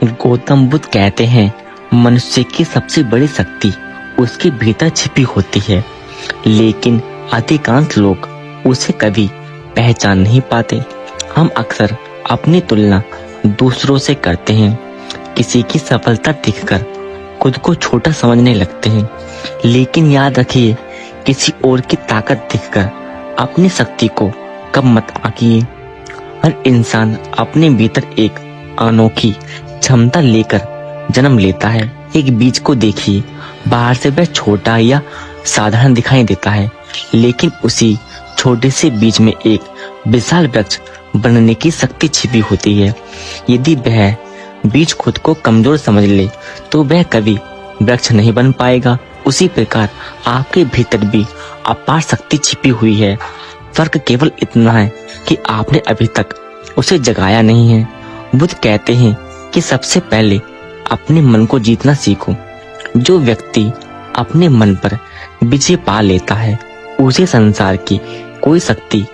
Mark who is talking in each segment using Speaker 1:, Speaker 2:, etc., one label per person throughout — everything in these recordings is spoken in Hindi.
Speaker 1: गौतम बुद्ध कहते हैं, मनुष्य की सबसे बड़ी शक्ति उसके भीतर छिपी होती है, लेकिन अधिकांश लोग उसे कभी पहचान नहीं पाते। हम अक्सर अपनी तुलना दूसरों से करते हैं, किसी की सफलता देखकर खुद को छोटा समझने लगते हैं। लेकिन याद रखिए, किसी और की ताकत देखकर अपनी शक्ति को कम मत आंकिए। हर इंसान अपने भीतर एक अनोखी क्षमता लेकर जन्म लेता है। एक बीज को देखिए, बाहर से वह छोटा या साधारण दिखाई देता है, लेकिन उसी छोटे से बीज में एक विशाल वृक्ष बनने की शक्ति छिपी होती है। यदि वह बीज खुद को कमजोर समझ ले तो वह कभी वृक्ष नहीं बन पाएगा। उसी प्रकार आपके भीतर भी अपार शक्ति छिपी हुई है। फर्क केवल इतना है कि आपने अभी तक उसे जगाया नहीं है। बुद्ध कहते हैं कि सबसे पहले अपने मन को जीतना सीखो। जो व्यक्ति अपने मन पर विजय पा लेता है, उसे संसार की कोई शक्ति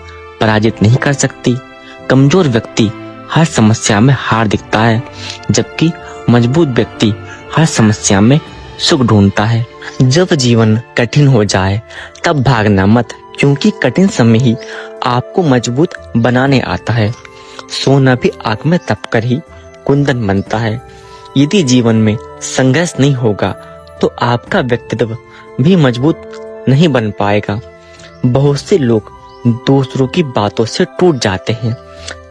Speaker 1: पराजित नहीं कर सकती। कमजोर व्यक्ति हर समस्या में हार दिखता है, जबकि मजबूत व्यक्ति हर समस्या में सुख ढूंढता है। जब जीवन कठिन हो जाए तब भागना मत, क्योंकि कठिन समय ही आपको मजबूत बनाने आता है। सोना भी आग में तपकर ही कुंदन बनता है। यदि जीवन में संघर्ष नहीं होगा तो आपका व्यक्तित्व भी मजबूत नहीं बन पाएगा। बहुत से लोग दूसरों की बातों से टूट जाते हैं।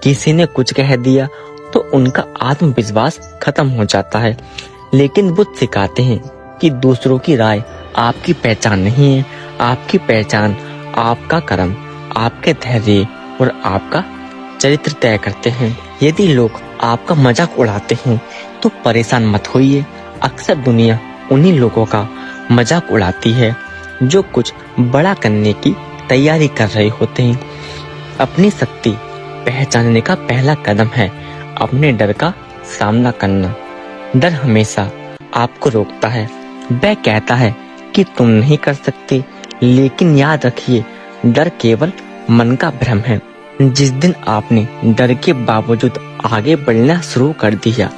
Speaker 1: किसी ने कुछ कह दिया तो उनका आत्मविश्वास खत्म हो जाता है। लेकिन बुद्ध सिखाते हैं कि दूसरों की राय आपकी पहचान नहीं है। आपकी पहचान आपका कर्म, आपके धैर्य और आपका चरित्र तय करते हैं। यदि लोग आपका मजाक उड़ाते हैं तो परेशान मत होइए। अक्सर दुनिया उन्हीं लोगों का मजाक उड़ाती है जो कुछ बड़ा करने की तैयारी कर रहे होते हैं। अपनी शक्ति पहचानने का पहला कदम है अपने डर का सामना करना। डर हमेशा आपको रोकता है। वह कहता है कि तुम नहीं कर सकते, लेकिन याद रखिए, डर केवल मन का भ्रम है। जिस दिन आपने डर के बावजूद आगे बढ़ना शुरू कर दिया,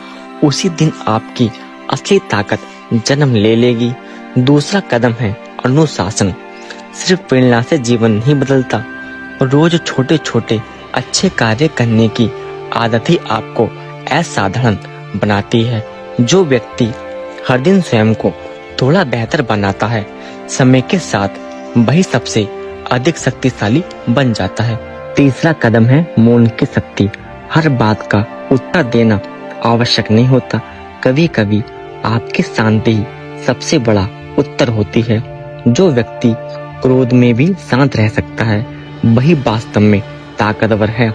Speaker 1: उसी दिन आपकी असली ताकत जन्म ले लेगी। दूसरा कदम है अनुशासन। सिर्फ प्रेरणा से जीवन नहीं बदलता, रोज छोटे छोटे अच्छे कार्य करने की आदत ही आपको असाधारण बनाती है। जो व्यक्ति हर दिन स्वयं को थोड़ा बेहतर बनाता है, समय के साथ वही सबसे अधिक शक्तिशाली बन जाता है। तीसरा कदम है मौन की शक्ति। हर बात का उत्तर देना आवश्यक नहीं होता। कभी कभी आपकी शांति ही सबसे बड़ा उत्तर होती है। जो व्यक्ति क्रोध में भी शांत रह सकता है, वही वास्तव में ताकतवर है।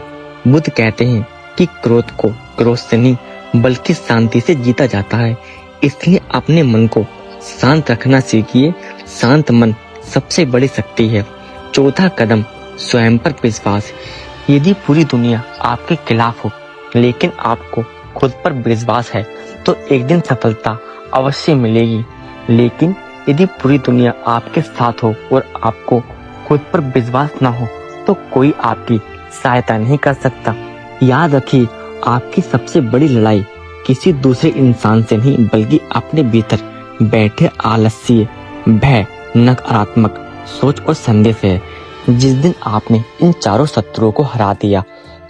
Speaker 1: बुद्ध कहते हैं कि क्रोध को क्रोध से नहीं बल्कि शांति से जीता जाता है। इसलिए अपने मन को शांत रखना सीखिए। शांत मन सबसे बड़ी शक्ति है। चौथा कदम स्वयं पर विश्वास। यदि पूरी दुनिया आपके खिलाफ हो लेकिन आपको खुद पर विश्वास है तो एक दिन सफलता अवश्य मिलेगी। लेकिन यदि पूरी दुनिया आपके साथ हो और आपको खुद पर विश्वास ना हो तो कोई आपकी सहायता नहीं कर सकता। याद रखिए, आपकी सबसे बड़ी लड़ाई किसी दूसरे इंसान से नहीं बल्कि अपने भीतर बैठे आलस्य, भय, नकारात्मक सोच और संदेह है। जिस दिन आपने इन चारों शत्रुओं को हरा दिया,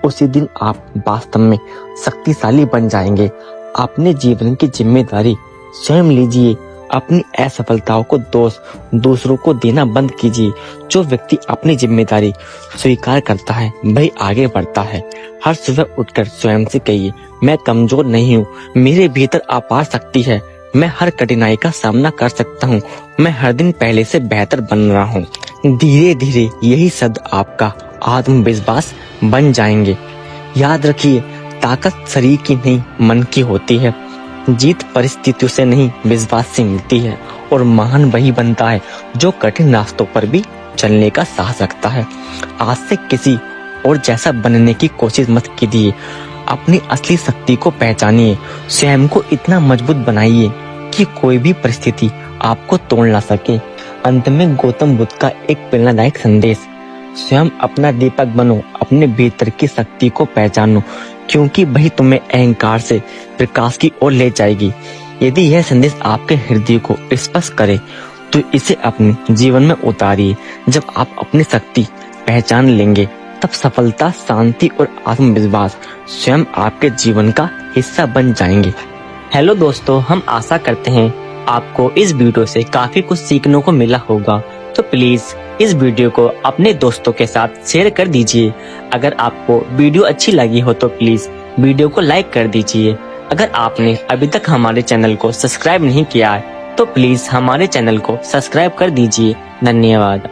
Speaker 1: उसी दिन आप वास्तव में शक्तिशाली बन जाएंगे। अपने जीवन की जिम्मेदारी स्वयं लीजिए। अपनी असफलताओं को दोष दूसरों को देना बंद कीजिए। जो व्यक्ति अपनी जिम्मेदारी स्वीकार करता है वही आगे बढ़ता है। हर सुबह उठकर स्वयं से कहिए, मैं कमजोर नहीं हूँ, मेरे भीतर अपार शक्ति है, मैं हर कठिनाई का सामना कर सकता हूँ, मैं हर दिन पहले से बेहतर बन रहा हूँ। धीरे धीरे यही शब्द आपका आत्मविश्वास बन जाएंगे। याद रखिए, ताकत शरीर की नहीं मन की होती है। जीत परिस्थितियों से नहीं विश्वास से मिलती है। और महान वही बनता है जो कठिन रास्तों पर भी चलने का साहस रखता है। आज से किसी और जैसा बनने की कोशिश मत कीजिए। अपनी असली शक्ति को पहचानिए। स्वयं को इतना मजबूत बनाइए कि कोई भी परिस्थिति आपको तोड़ ना सके। अंत में गौतम बुद्ध का एक प्रेरणादायक संदेश, स्वयं अपना दीपक बनो, अपने भीतर की शक्ति को पहचानो, क्योंकि वही तुम्हें अहंकार से प्रकाश की ओर ले जाएगी। यदि यह संदेश आपके हृदय को स्पर्श करे तो इसे अपने जीवन में उतारिए। जब आप अपनी शक्ति पहचान लेंगे तब सफलता, शांति और आत्मविश्वास स्वयं आपके जीवन का हिस्सा बन जाएंगे। हेलो दोस्तों, हम आशा करते हैं आपको इस वीडियो से काफी कुछ सीखने को मिला होगा। तो प्लीज इस वीडियो को अपने दोस्तों के साथ शेयर कर दीजिए। अगर आपको वीडियो अच्छी लगी हो तो प्लीज वीडियो को लाइक कर दीजिए। अगर आपने अभी तक हमारे चैनल को सब्सक्राइब नहीं किया है तो प्लीज हमारे चैनल को सब्सक्राइब कर दीजिए। धन्यवाद।